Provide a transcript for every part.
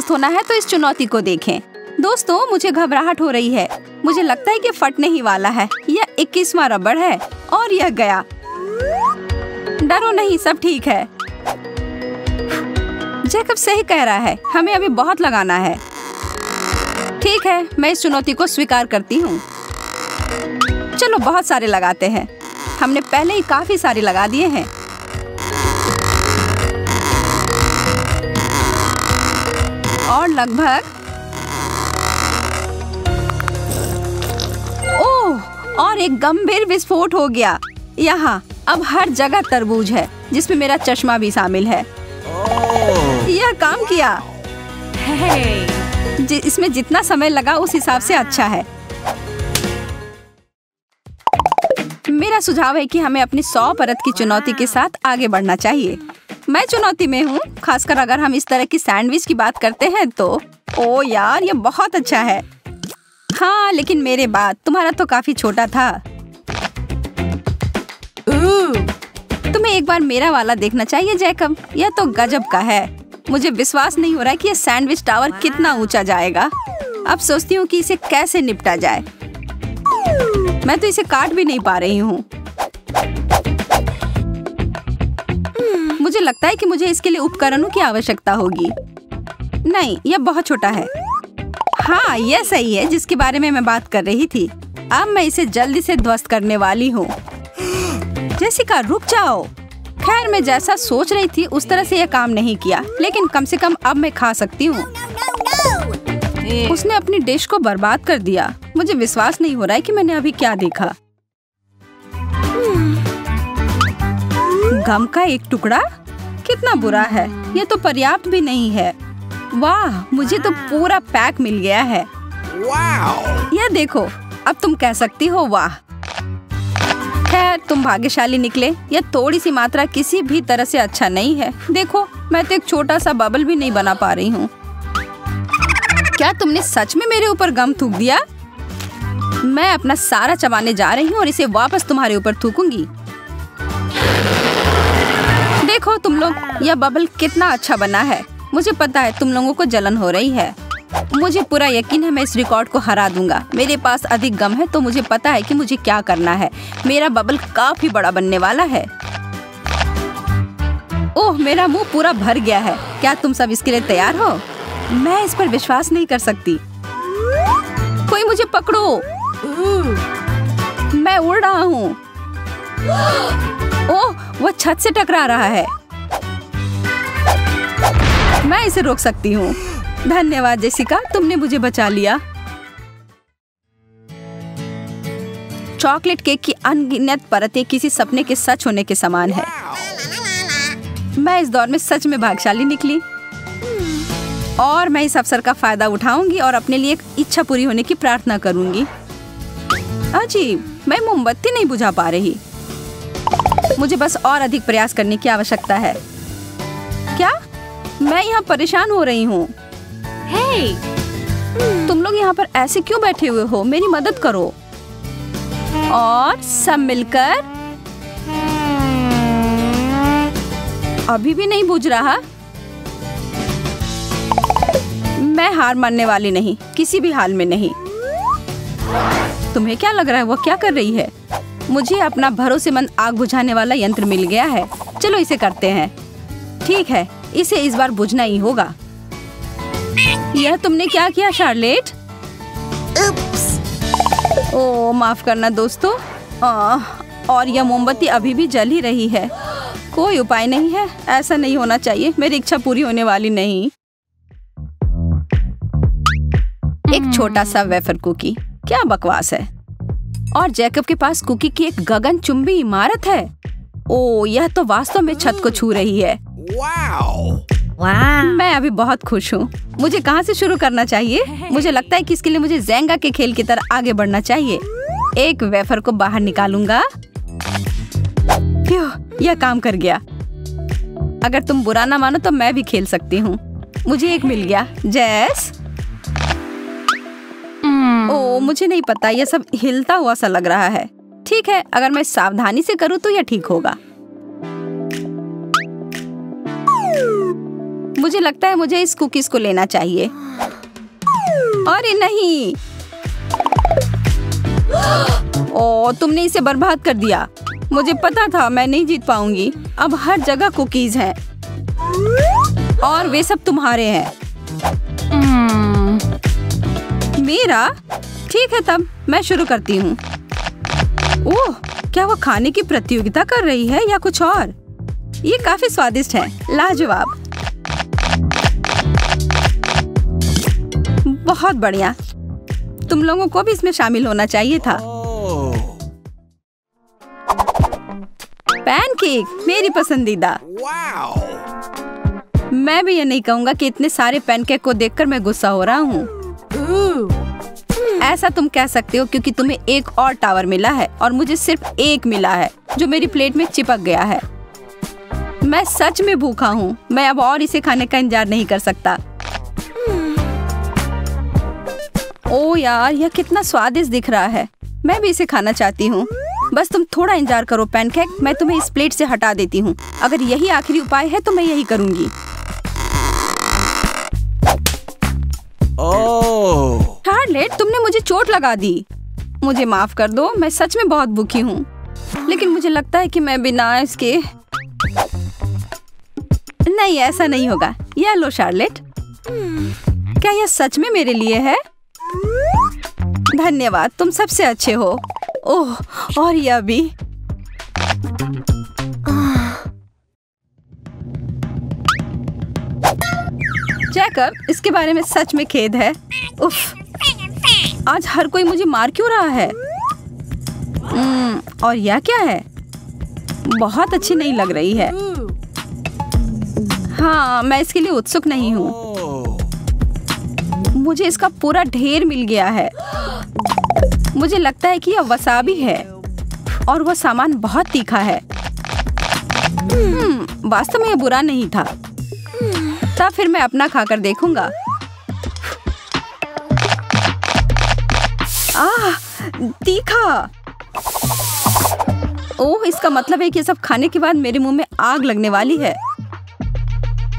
होना है तो इस चुनौती को देखें। दोस्तों, मुझे घबराहट हो रही है। मुझे लगता है कि फटने ही वाला है। यह 21वां रबड़ है और यह गया। डरो नहीं, सब ठीक है। जैकब सही कह रहा है, हमें अभी बहुत लगाना है। ठीक है, मैं इस चुनौती को स्वीकार करती हूँ। चलो बहुत सारे लगाते हैं। हमने पहले ही काफी सारे लगा दिए हैं। और लगभग ओह, और एक गंभीर विस्फोट हो गया। यहाँ अब हर जगह तरबूज है, जिसमें मेरा चश्मा भी शामिल है। यह काम किया। इसमें जितना समय लगा उस हिसाब से अच्छा है। मेरा सुझाव है कि हमें अपनी 100 परत की चुनौती के साथ आगे बढ़ना चाहिए। मैं चुनौती में हूँ, खासकर अगर हम इस तरह की सैंडविच की बात करते हैं तो। ओ यार, ये बहुत अच्छा है। हाँ, लेकिन मेरे बाद तुम्हारा तो काफी छोटा था। तुम्हें एक बार मेरा वाला देखना चाहिए जैकब। यह तो गजब का है। मुझे विश्वास नहीं हो रहा है कि यह सैंडविच टावर कितना ऊंचा जाएगा। अब सोचती हूँ कि इसे कैसे निपटा जाए। मैं तो इसे काट भी नहीं पा रही हूँ। मुझे लगता है कि मुझे इसके लिए उपकरणों की आवश्यकता होगी। नहीं, यह बहुत छोटा है। हाँ, यह सही है जिसके बारे में मैं बात कर रही थी। अब मैं इसे जल्दी से ध्वस्त करने वाली हूँ। जेसिका, रुक जाओ। खैर, मैं जैसा सोच रही थी उस तरह से यह काम नहीं किया, लेकिन कम से कम अब मैं खा सकती हूँ। उसने अपनी डिश को बर्बाद कर दिया। मुझे विश्वास नहीं हो रहा है कि मैंने अभी क्या देखा। गम का एक टुकड़ा? कितना बुरा है। यह तो पर्याप्त भी नहीं है। वाह, मुझे तो पूरा पैक मिल गया है। यह देखो, अब तुम कह सकती हो वाह। खैर, तुम भाग्यशाली निकले। यह थोड़ी सी मात्रा किसी भी तरह से अच्छा नहीं है। देखो, मैं तो एक छोटा सा बबल भी नहीं बना पा रही हूँ। क्या तुमने सच में मेरे ऊपर गम थूक दिया? मैं अपना सारा चबाने जा रही हूँ और इसे वापस तुम्हारे ऊपर थूकूंगी। देखो तुम लोग, यह बबल कितना अच्छा बना है। मुझे पता है तुम लोगों को जलन हो रही है। मुझे पूरा यकीन है मैं इस रिकॉर्ड को हरा दूंगा। मेरे पास अधिक गम है तो मुझे पता है कि मुझे क्या करना है। मेरा बबल काफी बड़ा बनने वाला है। ओह, मेरा मुंह पूरा भर गया है। क्या तुम सब इसके लिए तैयार हो? मैं इस पर विश्वास नहीं कर सकती। कोई मुझे पकड़ो। मैं उड़ रहा हूँ। ओह, वो छत से टकरा रहा है। मैं इसे रोक सकती हूँ। धन्यवाद जेसिका, तुमने मुझे बचा लिया। चॉकलेट केक की अनगिनत परतें किसी सपने के सच होने के समान है। मैं इस दौर में सच में भाग्यशाली निकली और मैं इस अवसर का फायदा उठाऊंगी और अपने लिए एक इच्छा पूरी होने की प्रार्थना करूंगी। अजीब, मैं मोमबत्ती नहीं बुझा पा रही। मुझे बस और अधिक प्रयास करने की आवश्यकता है। क्या? मैं यहाँ परेशान हो रही हूँ। तुम लोग यहाँ पर ऐसे क्यों बैठे हुए हो? मेरी मदद करो। और सब मिलकर। अभी भी नहीं बुझ रहा। मैं हार मानने वाली नहीं, किसी भी हाल में नहीं। तुम्हें क्या लग रहा है वो क्या कर रही है? मुझे अपना भरोसेमंद आग बुझाने वाला यंत्र मिल गया है। चलो इसे करते हैं। ठीक है, इसे इस बार बुझना ही होगा। यह तुमने क्या किया शार्लेट? ओह, माफ करना दोस्तों। और यह मोमबत्ती अभी भी जल ही रही है। कोई उपाय नहीं है, ऐसा नहीं होना चाहिए। मेरी इच्छा पूरी होने वाली नहीं। एक छोटा सा वेफर कुकी, क्या बकवास है। और जैकब के पास कुकी की एक गगनचुंबी इमारत है। ओह, यह तो वास्तव में छत को छू रही है। मैं अभी बहुत खुश हूँ। मुझे कहाँ से शुरू करना चाहिए? मुझे लगता है कि इसके लिए मुझे ज़ेंगा के खेल की तरह आगे बढ़ना चाहिए। एक वेफर को बाहर निकालूंगा। यह काम कर गया। अगर तुम बुरा ना मानो तो मैं भी खेल सकती हूँ। मुझे एक मिल गया। जैस, ओह, मुझे नहीं पता, यह सब हिलता हुआ सा लग रहा है। ठीक है, अगर मैं सावधानी से करूँ तो यह ठीक होगा। मुझे लगता है मुझे इस कुकीज को लेना चाहिए। अरे नहीं, ओ तुमने इसे बर्बाद कर दिया। मुझे पता था मैं नहीं जीत पाऊंगी। अब हर जगह कुकीज हैं और वे सब तुम्हारे हैं। मेरा? ठीक है, तब मैं शुरू करती हूँ। ओह, क्या वो खाने की प्रतियोगिता कर रही है या कुछ और? ये काफी स्वादिष्ट है, लाजवाब। बहुत बढ़िया। तुम लोगों को भी इसमें शामिल होना चाहिए था। पैनकेक मेरी पसंदीदा। मैं भी ये नहीं कहूँगा कि इतने सारे पैनकेक को देखकर मैं गुस्सा हो रहा हूँ। ऐसा तुम कह सकते हो क्योंकि तुम्हें एक और टावर मिला है और मुझे सिर्फ एक मिला है जो मेरी प्लेट में चिपक गया है। मैं सच में भूखा हूँ। मैं अब और इसे खाने का इंतजार नहीं कर सकता। ओ यार, यह कितना स्वादिष्ट दिख रहा है। मैं भी इसे खाना चाहती हूँ। बस तुम थोड़ा इंतजार करो पैनकेक, मैं तुम्हें इस प्लेट से हटा देती हूँ। अगर यही आखिरी उपाय है तो मैं यही करूँगी। शार्लेट, तुमने मुझे चोट लगा दी। मुझे माफ कर दो, मैं सच में बहुत भूखी हूँ। लेकिन मुझे लगता है कि मैं बिना इसके नहीं, ऐसा नहीं होगा। यह लो शार्लेट। क्या यह सच में मेरे लिए है? धन्यवाद, तुम सबसे अच्छे हो। ओह, और यह भी। जैकब, इसके बारे में सच में खेद है। उफ, आज हर कोई मुझे मार क्यों रहा है? और यह क्या है? बहुत अच्छी नहीं लग रही है। हाँ, मैं इसके लिए उत्सुक नहीं हूँ। मुझे इसका पूरा ढेर मिल गया है। मुझे लगता है कि यह वसाबी है और वह सामान बहुत तीखा है। वास्तव में यह बुरा नहीं था। तब फिर मैं अपना खाकर देखूंगा। तीखा। ओह, इसका मतलब है कि सब खाने के बाद मेरे मुंह में आग लगने वाली है।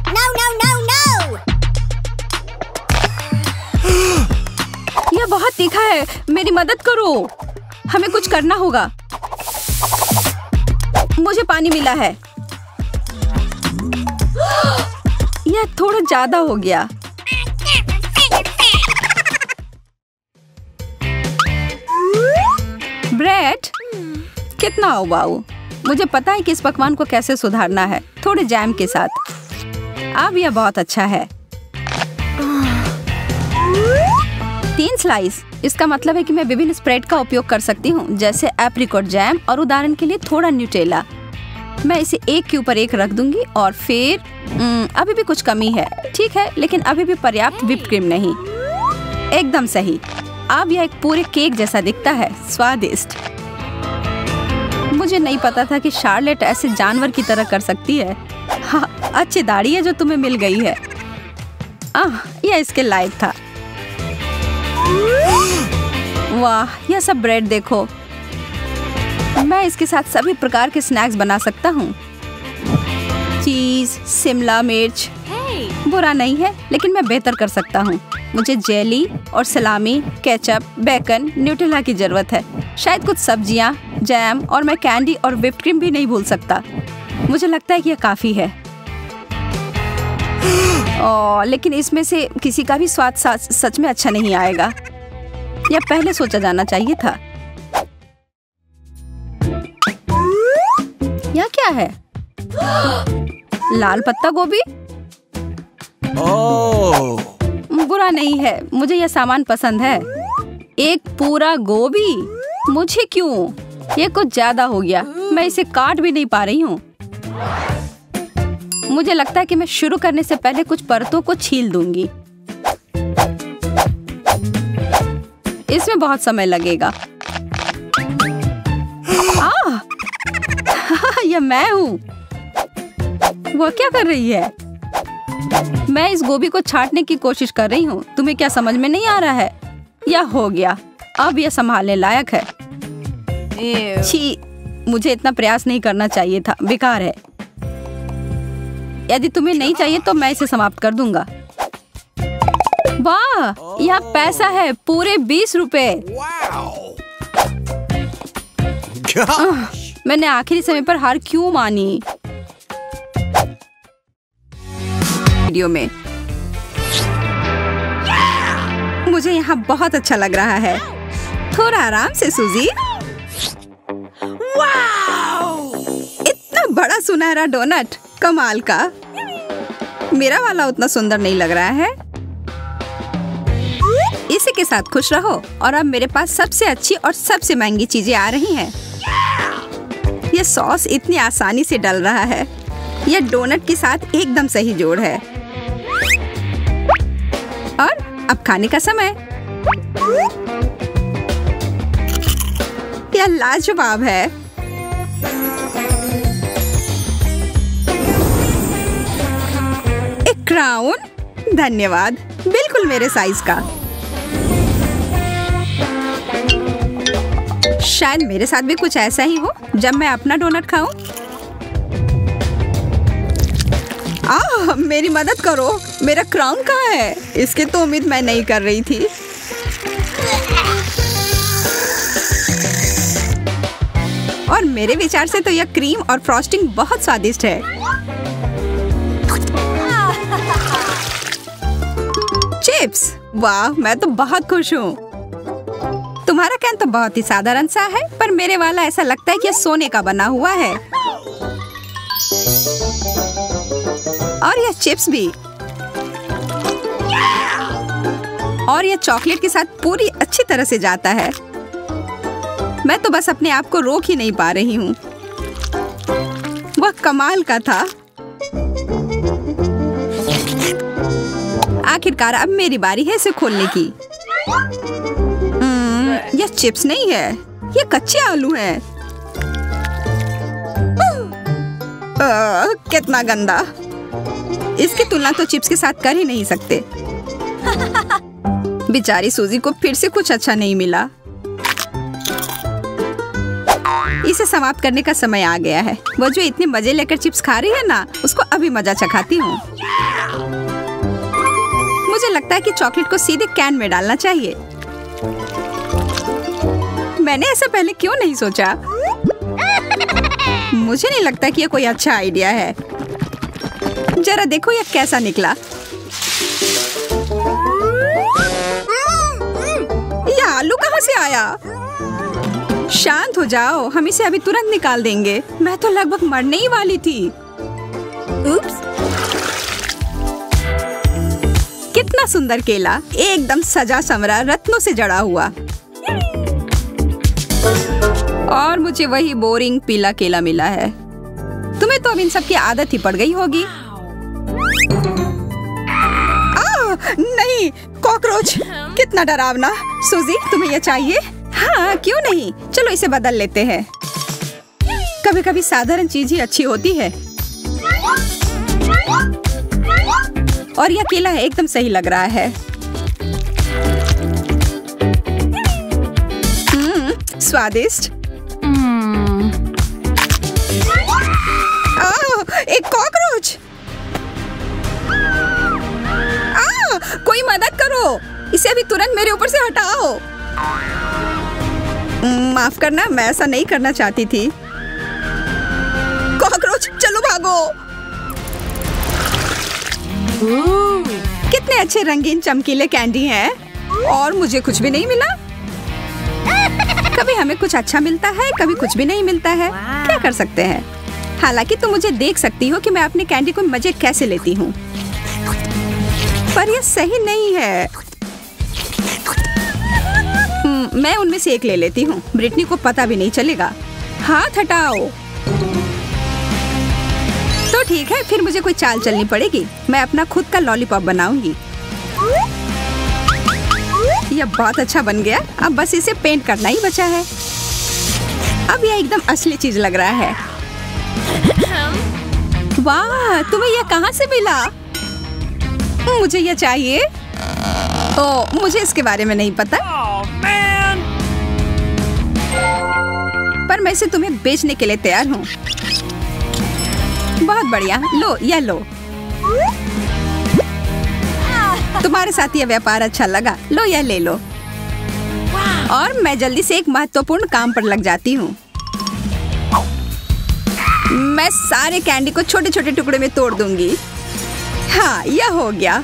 No, no, no, no! यह बहुत तीखा है। मेरी मदद करो। हमें कुछ करना होगा। मुझे पानी मिला है। यह थोड़ा ज्यादा हो गया। ब्रेड, कितना उबाऊ। मुझे पता है कि इस पकवान को कैसे सुधारना है, थोड़े जैम के साथ। अब यह बहुत अच्छा है। 3 स्लाइस। इसका मतलब है कि मैं विभिन्न स्प्रेड का उपयोग कर सकती हूँ, जैसे एप्रिकॉट जैम और उदाहरण के लिए थोड़ा न्यूटेला। मैं इसे एक के ऊपर एक रख दूंगी और फिर अभी भी कुछ कमी है। ठीक है, लेकिन अभी भी पर्याप्त व्हिप्ड क्रीम नहीं। एकदम सही। अब यह एक पूरे केक जैसा दिखता है। स्वादिष्ट। मुझे नहीं पता था कि शार्लेट ऐसे जानवर की तरह कर सकती है। हाँ, अच्छी दाढ़ी है जो तुम्हें मिल गई है। यह इसके लायक था। वाह, यह सब ब्रेड देखो। मैं इसके साथ सभी प्रकार के स्नैक्स बना सकता हूँ। चीज, शिमला मिर्च। बुरा नहीं है, लेकिन मैं बेहतर कर सकता हूँ। मुझे जेली और सलामी, केचप, बेकन, न्यूटेला की जरूरत है। शायद कुछ सब्जियाँ, जैम और मैं कैंडी और व्हिप्ड क्रीम भी नहीं भूल सकता। मुझे लगता है कि यह काफी है। लेकिन इसमें से किसी का भी स्वाद सच में अच्छा नहीं आएगा। यह पहले सोचा जाना चाहिए था। यह क्या है? लाल पत्ता गोभी? बुरा नहीं है, मुझे यह सामान पसंद है। एक पूरा गोभी? मुझे क्यों? ये कुछ ज्यादा हो गया। मैं इसे काट भी नहीं पा रही हूँ। मुझे लगता है कि मैं शुरू करने से पहले कुछ परतों को छील दूंगी। इसमें बहुत समय लगेगा। यह मैं हूँ। वह क्या कर रही है? मैं इस गोभी को छांटने की कोशिश कर रही हूँ। तुम्हें क्या समझ में नहीं आ रहा है? यह हो गया। अब यह संभालने लायक है। छी, मुझे इतना प्रयास नहीं करना चाहिए था। बेकार है। यदि तुम्हें नहीं चाहिए तो मैं इसे समाप्त कर दूंगा। वाह, यह पैसा है, पूरे 20 रुपए। मैंने आखिरी समय पर हार क्यों मानी? वीडियो में मुझे यहाँ बहुत अच्छा लग रहा है। थोड़ा आराम से सूजी। इतना बड़ा सुनहरा डोनट, कमाल का। मेरा वाला उतना सुंदर नहीं लग रहा है। इसी के साथ खुश रहो। और अब मेरे पास सबसे अच्छी और सबसे महंगी चीजें आ रही हैं। यह सॉस इतनी आसानी से डल रहा है। यह डोनट के साथ एकदम सही जोड़ है। और अब खाने का समय। यह लाजवाब है। एक क्राउन, धन्यवाद, बिल्कुल मेरे साइज का। शायद मेरे साथ भी कुछ ऐसा ही हो जब मैं अपना डोनट खाऊं। मेरी मदद करो, मेरा क्राउन कहाँ है? इसकी तो उम्मीद मैं नहीं कर रही थी। और मेरे विचार से तो यह क्रीम और फ्रॉस्टिंग बहुत स्वादिष्ट है। चिप्स, वाह, मैं तो बहुत खुश हूँ। तुम्हारा कैन तो बहुत ही साधारण सा है, पर मेरे वाला ऐसा लगता है कि यह सोने का बना हुआ है। और यह चिप्स भी। और यह चॉकलेट के साथ पूरी अच्छी तरह से जाता है। मैं तो बस अपने आप को रोक ही नहीं पा रही हूँ। वह कमाल का था। आखिरकार अब मेरी बारी है इसे खोलने की। यह चिप्स नहीं है, ये कच्चे आलू हैं। कितना गंदा। इसकी तुलना तो चिप्स के साथ कर ही नहीं सकते। बेचारी सूजी को फिर से कुछ अच्छा नहीं मिला। इसे समाप्त करने का समय आ गया है। वो जो इतने मजे लेकर चिप्स खा रही है ना, उसको अभी मजा चखाती हूँ। मुझे लगता है कि चॉकलेट को सीधे कैन में डालना चाहिए। मैंने ऐसा पहले क्यों नहीं सोचा? मुझे नहीं लगता कि यह कोई अच्छा आइडिया है। जरा देखो यह कैसा निकला। यह आलू कहाँ से आया? शांत हो जाओ, हम इसे अभी तुरंत निकाल देंगे। मैं तो लगभग मरने ही वाली थी। उप्स। कितना सुंदर केला, एकदम सजा समरा, रत्नों से जड़ा हुआ। और मुझे वही बोरिंग पीला केला मिला है। तुम्हें तो अब इन सब की आदत ही पड़ गई होगी। नहीं, कॉकरोच, कितना डरावना। सूजी, तुम्हें यह चाहिए? हाँ, क्यों नहीं, चलो इसे बदल लेते हैं। कभी कभी साधारण चीज ही अच्छी होती है। और यह केला एकदम सही लग रहा है। स्वादिष्ट। एक कॉकरोच। कोई मदद करो, इसे अभी तुरंत मेरे ऊपर से हटाओ। माफ करना, मैं ऐसा नहीं करना चाहती थी। कॉकरोच, चलो भागो। कितने अच्छे रंगीन चमकीले कैंडी हैं। और मुझे कुछ भी नहीं मिला। कभी हमें कुछ अच्छा मिलता है, कभी कुछ भी नहीं मिलता है। क्या कर सकते हैं? हालांकि तुम मुझे देख सकती हो कि मैं अपने कैंडी को मजे कैसे लेती हूँ, पर यह सही नहीं है। मैं उनमें से एक ले लेती हूँ। ब्रिटनी को पता भी नहीं चलेगा। हाथ हटाओ। तो ठीक है, फिर मुझे कोई चाल चलनी पड़ेगी। मैं अपना खुद का लॉलीपॉप बनाऊंगी। यह बहुत अच्छा बन गया। अब बस इसे पेंट करना ही बचा है। अब यह एकदम असली चीज लग रहा है। वाह, तुम्हें यह कहाँ से मिला? मुझे यह चाहिए। ओह, मुझे इसके बारे में नहीं पता। पर मैं इसे तुम्हें बेचने के लिए तैयार हूँ। बहुत बढ़िया, लो, यह लो। तुम्हारे साथ ये व्यापार अच्छा लगा, लो यह ले लो। और मैं जल्दी से एक महत्वपूर्ण काम पर लग जाती हूँ। मैं सारे कैंडी को छोटे छोटे टुकड़े में तोड़ दूंगी। हाँ, यह हो गया।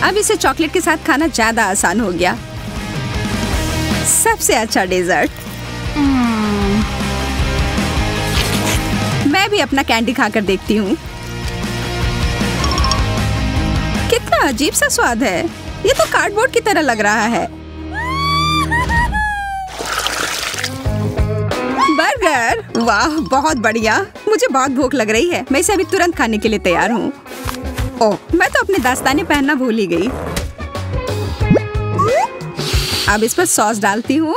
अब इसे चॉकलेट के साथ खाना ज्यादा आसान हो गया। सबसे अच्छा डेजर्ट। मैं भी अपना कैंडी खाकर देखती हूँ। कितना अजीब सा स्वाद है। ये तो कार्डबोर्ड की तरह लग रहा है। बर्गर, वाह बहुत बढ़िया। मुझे बहुत भूख लग रही है। मैं इसे अभी तुरंत खाने के लिए तैयार हूँ। ओह, मैं तो अपने दस्ताने पहनना भूल ही गई। अब इस पर सॉस डालती हूँ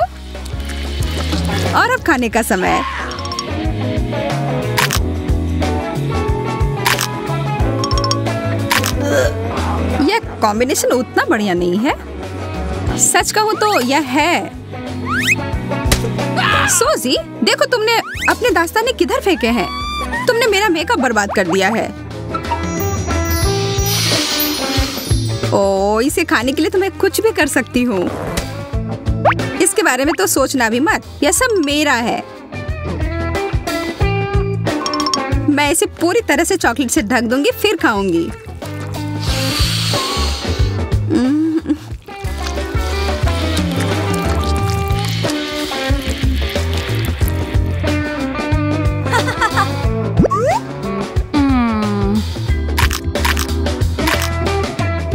और अब खाने का समय। यह कॉम्बिनेशन उतना बढ़िया नहीं है। सच कहूँ तो यह है। सोजी, देखो तुमने अपने दास्ताने किधर फेंके हैं। तुमने मेरा मेकअप बर्बाद कर दिया है। ओ, इसे खाने के लिए तो मैं कुछ भी कर सकती हूँ। इसके बारे में तो सोचना भी मत। यह सब मेरा है। मैं इसे पूरी तरह से चॉकलेट से ढक दूंगी, फिर खाऊंगी।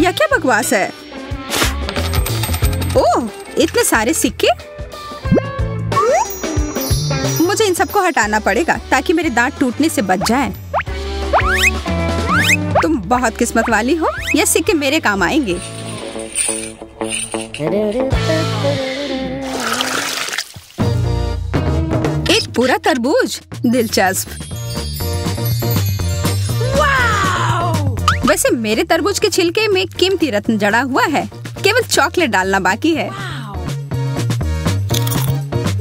यह क्या बकवास है? ओह, इतने सारे सिक्के। मुझे इन सबको हटाना पड़ेगा ताकि मेरे दांत टूटने से बच जाएं। तुम बहुत किस्मत वाली हो। ये सिक्के मेरे काम आएंगे। एक पूरा तरबूज, दिलचस्प। वैसे मेरे तरबूज के छिलके में कीमती रत्न जड़ा हुआ है। केवल चॉकलेट डालना बाकी है।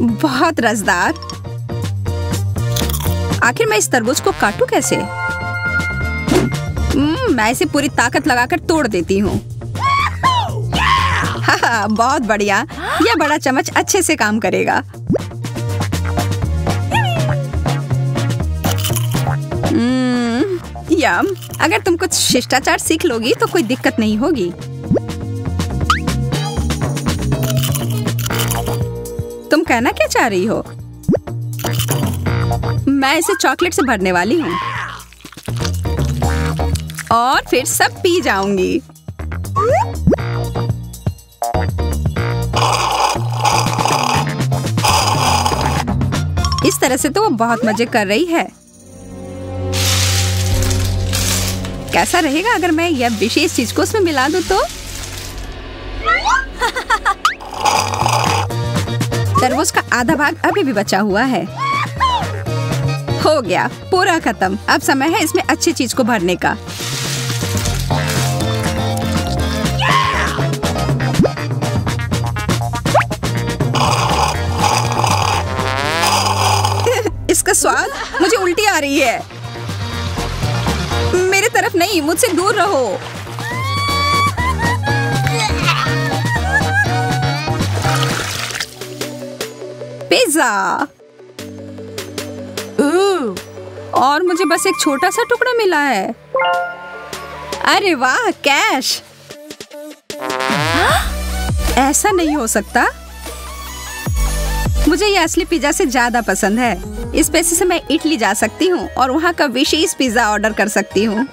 बहुत रसदार। आखिर मैं इस तरबूज को काटूं कैसे? मैं इसे पूरी ताकत लगाकर तोड़ देती हूँ। हाँ, बहुत बढ़िया। यह बड़ा चम्मच अच्छे से काम करेगा। यम, अगर तुम कुछ शिष्टाचार सीख लोगी तो कोई दिक्कत नहीं होगी। तुम कहना क्या चाह रही हो? मैं इसे चॉकलेट से भरने वाली हूँ और फिर सब पी जाऊंगी। इस तरह से तो वो बहुत मजे कर रही है। कैसा रहेगा अगर मैं यह विशेष चीज को उसमें मिला दूं तो? तरबूज का आधा भाग अभी भी बचा हुआ है। हो गया, पूरा खत्म। अब समय है इसमें अच्छी चीज को भरने का। इसका स्वाद, मुझे उल्टी आ रही है। मेरे तरफ नहीं, मुझसे दूर रहो। पिज्जा। और मुझे बस एक छोटा सा टुकड़ा मिला है। अरे वाह, कैश। ऐसा नहीं हो सकता। मुझे ये असली पिज्जा से ज्यादा पसंद है। इस पैसे से मैं इटली जा सकती हूँ और वहाँ का विशेष पिज्जा ऑर्डर कर सकती हूँ।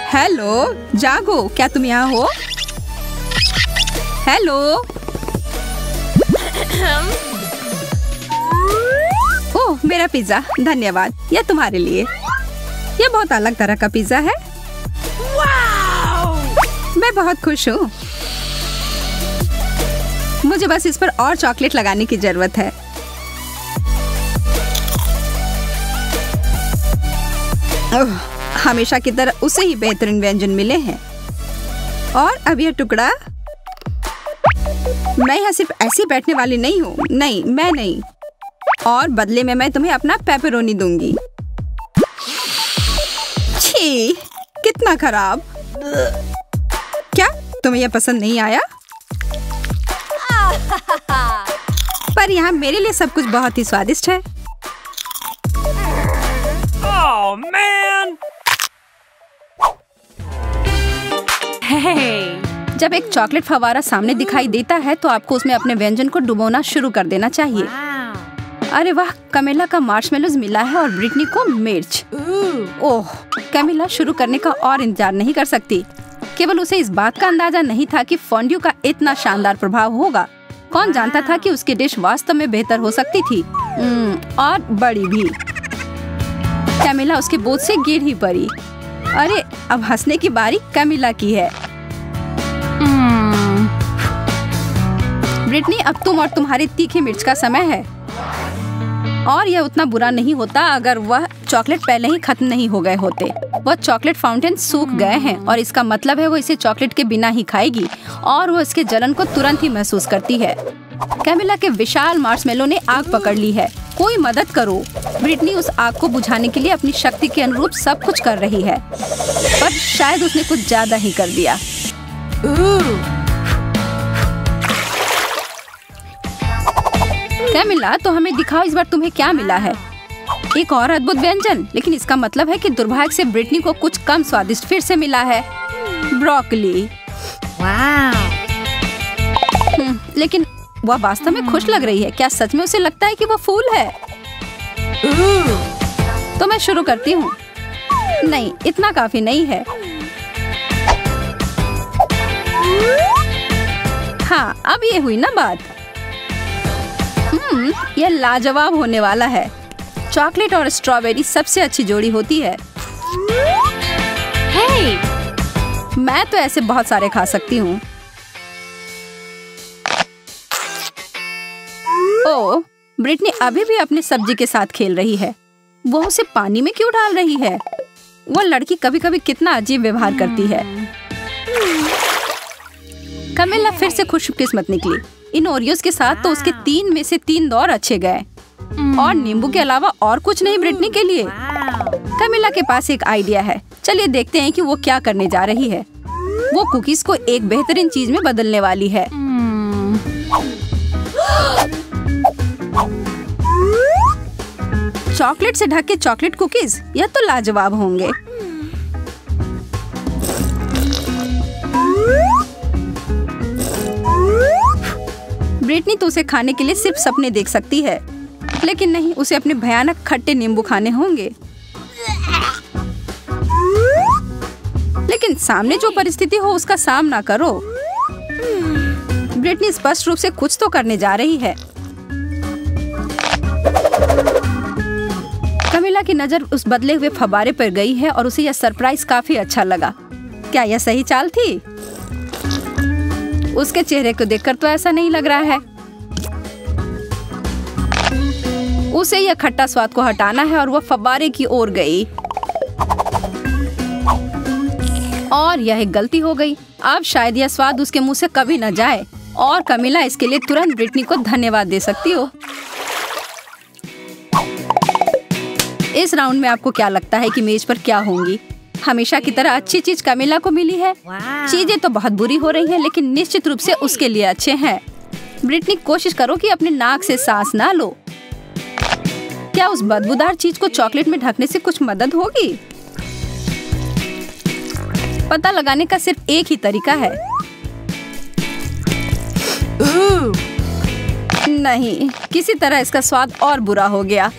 हेलो, जागो, क्या तुम यहाँ हो? हेलो। ओह, मेरा पिज्जा, धन्यवाद। यह तुम्हारे लिए। यह बहुत अलग तरह का पिज्जा है। मैं बहुत खुश हूँ। मुझे बस इस पर और चॉकलेट लगाने की जरूरत है। हमेशा की तरह उसे ही बेहतरीन व्यंजन मिले हैं। और अब यह टुकड़ा मैं यहाँ सिर्फ ऐसी बैठने वाली नहीं हूँ। नहीं, मैं नहीं। और बदले में मैं तुम्हें अपना पेपरोनी दूंगी। छी, कितना खराब। क्या तुम्हें यह पसंद नहीं आया? पर यहाँ मेरे लिए सब कुछ बहुत ही स्वादिष्ट है। Oh, man! Hey! जब एक चॉकलेट फवारा सामने दिखाई देता है तो आपको उसमें अपने व्यंजन को डुबोना शुरू कर देना चाहिए। अरे वाह, कैमिला का मार्शमेलोज मिला है और ब्रिटनी को मिर्च। ओह, कैमिला शुरू करने का और इंतजार नहीं कर सकती। केवल उसे इस बात का अंदाजा नहीं था कि फॉन्ड्यू का इतना शानदार प्रभाव होगा। कौन जानता था कि उसकी डिश वास्तव में बेहतर हो सकती थी, और बड़ी भी। कैमिला उसके बोझ से गिर ही पड़ी। अरे, अब हंसने की बारी कैमिला की है। ब्रिटनी, अब तुम और तुम्हारी तीखी मिर्च का समय है। और यह उतना बुरा नहीं होता अगर वह चॉकलेट पहले ही खत्म नहीं हो गए होते। वह चॉकलेट फाउंटेन सूख गए हैं और इसका मतलब है वो इसे चॉकलेट के बिना ही खाएगी और वो इसके जलन को तुरंत ही महसूस करती है। कैमिला के विशाल मार्शमेलो ने आग पकड़ ली है। कोई मदद करो। ब्रिटनी उस आग को बुझाने के लिए अपनी शक्ति के अनुरूप सब कुछ कर रही है, पर शायद उसने कुछ ज्यादा ही कर दिया। कैमिला, तो हमें दिखाओ इस बार तुम्हें क्या मिला है। एक और अद्भुत व्यंजन, लेकिन इसका मतलब है कि दुर्भाग्य से ब्रिटनी को कुछ कम स्वादिष्ट फिर से मिला है, ब्रोकली। लेकिन वह वास्तव में खुश लग रही है। क्या सच में उसे लगता है कि वह फूल है? तो मैं शुरू करती हूँ। नहीं, इतना काफी नहीं है। हाँ, अब ये हुई ना बात। यह लाजवाब होने वाला है। चॉकलेट और स्ट्रॉबेरी सबसे अच्छी जोड़ी होती है। हे! मैं तो ऐसे बहुत सारे खा सकती हूँ। ओह, ब्रिटनी अभी भी अपनी सब्जी के साथ खेल रही है। वो उसे पानी में क्यों डाल रही है? वो लड़की कभी कभी कितना अजीब व्यवहार करती है। कैमिला फिर से खुशकिस्मत निकली। इन ओरियोज के साथ तो उसके 3 में से 3 दौर अच्छे गए, और नींबू के अलावा और कुछ नहीं ब्रिटनी के लिए। कैमिला के पास एक आइडिया है। चलिए देखते हैं कि वो क्या करने जा रही है। वो कुकीज को एक बेहतरीन चीज में बदलने वाली है। चॉकलेट से ढके चॉकलेट कुकीज, यह तो लाजवाब होंगे। ब्रिटनी तो उसे खाने के लिए सिर्फ सपने देख सकती है, लेकिन नहीं, उसे अपने भयानक खट्टे नींबू खाने होंगे। लेकिन सामने जो परिस्थिति हो उसका सामना करो। ब्रिटनी स्पष्ट रूप से कुछ तो करने जा रही है। कैमिला की नजर उस बदले हुए फव्वारे पर गई है और उसे यह सरप्राइज काफी अच्छा लगा। क्या यह सही चाल थी? उसके चेहरे को देखकर तो ऐसा नहीं लग रहा है। उसे यह खट्टा स्वाद को हटाना है और वह फव्वारे की ओर गई, और यह एक गलती हो गई। अब शायद यह स्वाद उसके मुंह से कभी न जाए, और कैमिला इसके लिए तुरंत ब्रिटनी को धन्यवाद दे सकती हो। इस राउंड में आपको क्या लगता है कि मेज पर क्या होंगी? हमेशा की तरह अच्छी चीज कैमिला को मिली है। चीजें तो बहुत बुरी हो रही हैं, लेकिन निश्चित रूप से उसके लिए अच्छे हैं। ब्रिटनी, कोशिश करो कि अपने नाक से सांस ना लो। क्या उस बदबूदार चीज को चॉकलेट में ढकने से कुछ मदद होगी? पता लगाने का सिर्फ एक ही तरीका है। नहीं, किसी तरह इसका स्वाद और बुरा हो गया।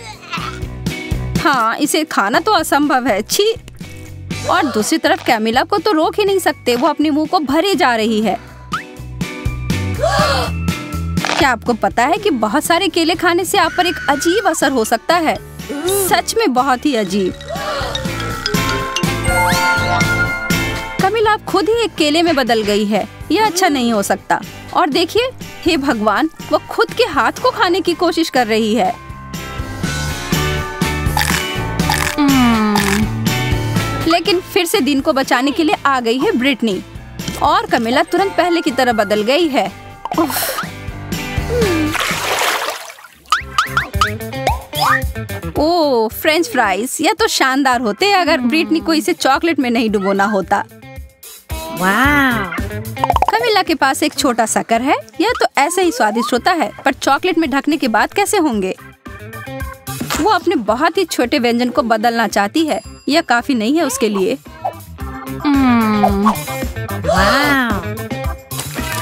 हाँ, इसे खाना तो असंभव है। छी! और दूसरी तरफ कैमिला को तो रोक ही नहीं सकते, वो अपने मुंह को भरे जा रही है। क्या आपको पता है कि बहुत सारे केले खाने से आप पर एक अजीब असर हो सकता है? सच में बहुत ही अजीब। कैमिला अब खुद ही एक केले में बदल गई है। यह अच्छा नहीं हो सकता। और देखिए, हे भगवान, वो खुद के हाथ को खाने की कोशिश कर रही है। लेकिन फिर से दिन को बचाने के लिए आ गई है ब्रिटनी, और कैमिला तुरंत पहले की तरह बदल गई है। उफ, ओह, फ्रेंच फ्राइज, यह तो शानदार होते अगर ब्रिटनी को इसे चॉकलेट में नहीं डुबोना होता। कमिला के पास एक छोटा शक्कर है। यह तो ऐसे ही स्वादिष्ट होता है, पर चॉकलेट में ढकने के बाद कैसे होंगे? वो अपने बहुत ही छोटे व्यंजन को बदलना चाहती है। यह काफी नहीं है उसके लिए।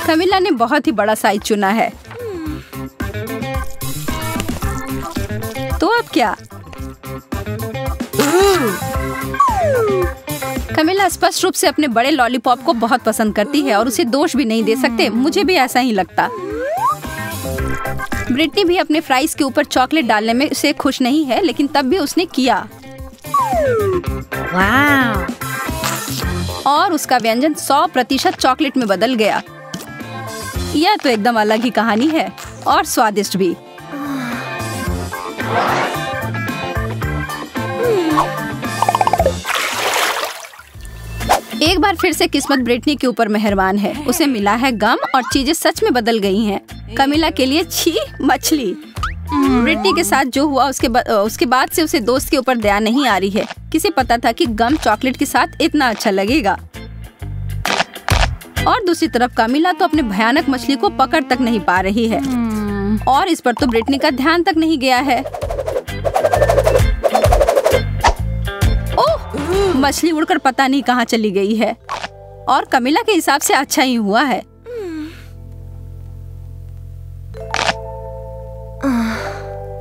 कमिला ने बहुत ही बड़ा साइज चुना है। तो अब क्या? कमिला स्पष्ट रूप से अपने बड़े लॉलीपॉप को बहुत पसंद करती है और उसे दोष भी नहीं दे सकते। मुझे भी ऐसा ही लगता। ब्रिटनी भी अपने फ्राइज के ऊपर चॉकलेट डालने में उसे खुश नहीं है, लेकिन तब भी उसने किया। और उसका व्यंजन 100% चॉकलेट में बदल गया। यह तो एकदम अलग ही कहानी है और स्वादिष्ट भी। एक बार फिर से किस्मत ब्रिटनी के ऊपर मेहरबान है। उसे मिला है गम और चीजें सच में बदल गई हैं। कमिला के लिए छी मछली। ब्रिटनी के साथ जो हुआ उसके बाद से उसे दोस्त के ऊपर दया नहीं आ रही है। किसे पता था कि गम चॉकलेट के साथ इतना अच्छा लगेगा। और दूसरी तरफ कमिला तो अपने भयानक मछली को पकड़ तक नहीं पा रही है और इस पर तो ब्रिटनी का ध्यान तक नहीं गया है। ओह, मछली उड़कर पता नहीं कहाँ चली गई है और कमिला के हिसाब से अच्छा ही हुआ है।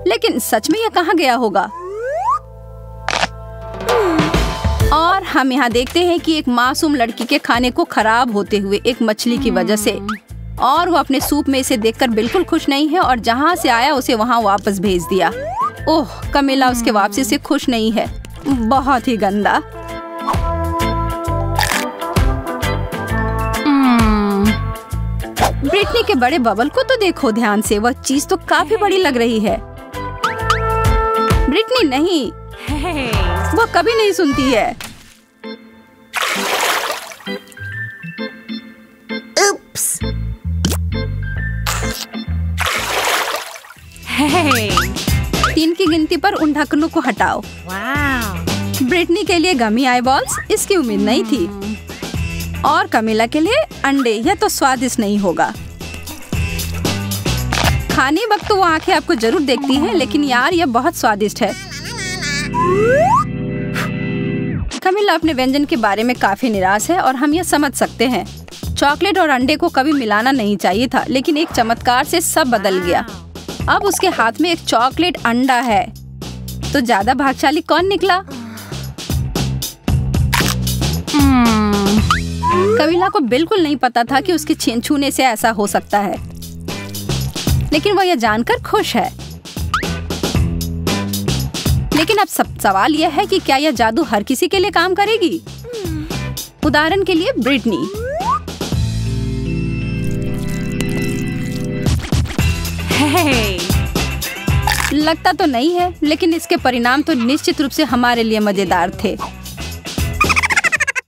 लेकिन सच में यह कहाँ गया होगा? और हम यहाँ देखते हैं कि एक मासूम लड़की के खाने को खराब होते हुए एक मछली की वजह से, और वो अपने सूप में इसे देखकर बिल्कुल खुश नहीं है और जहाँ से आया उसे वहाँ वापस भेज दिया। ओह, कमिला उसके वापसी से खुश नहीं है। बहुत ही गंदा। ब्रिटनी के बड़े बबल को तो देखो ध्यान से। वह चीज तो काफी बड़ी लग रही है। ब्रिटनी नहीं, वो कभी नहीं सुनती है। Oops. 3 की गिनती पर उन ढक्कनों को हटाओ। ब्रिटनी के लिए गमी आईबॉल्स, इसकी उम्मीद नहीं थी। और कमिला के लिए अंडे। यह तो स्वादिष्ट नहीं होगा। खाने वक्त तो वो आंखें आपको जरूर देखती हैं, लेकिन यार यह बहुत स्वादिष्ट है। कमिला अपने व्यंजन के बारे में काफी निराश है और हम यह समझ सकते हैं। चॉकलेट और अंडे को कभी मिलाना नहीं चाहिए था, लेकिन एक चमत्कार से सब बदल गया। अब उसके हाथ में एक चॉकलेट अंडा है। तो ज्यादा भाग्यशाली कौन निकला? कमिला को बिल्कुल नहीं पता था कि उसके छूने से ऐसा हो सकता है, लेकिन वह यह जानकर खुश है। लेकिन अब सवाल यह है कि क्या यह जादू हर किसी के लिए काम करेगी? उदाहरण के लिए ब्रिटनी। लगता तो नहीं है, लेकिन इसके परिणाम तो निश्चित रूप से हमारे लिए मजेदार थे।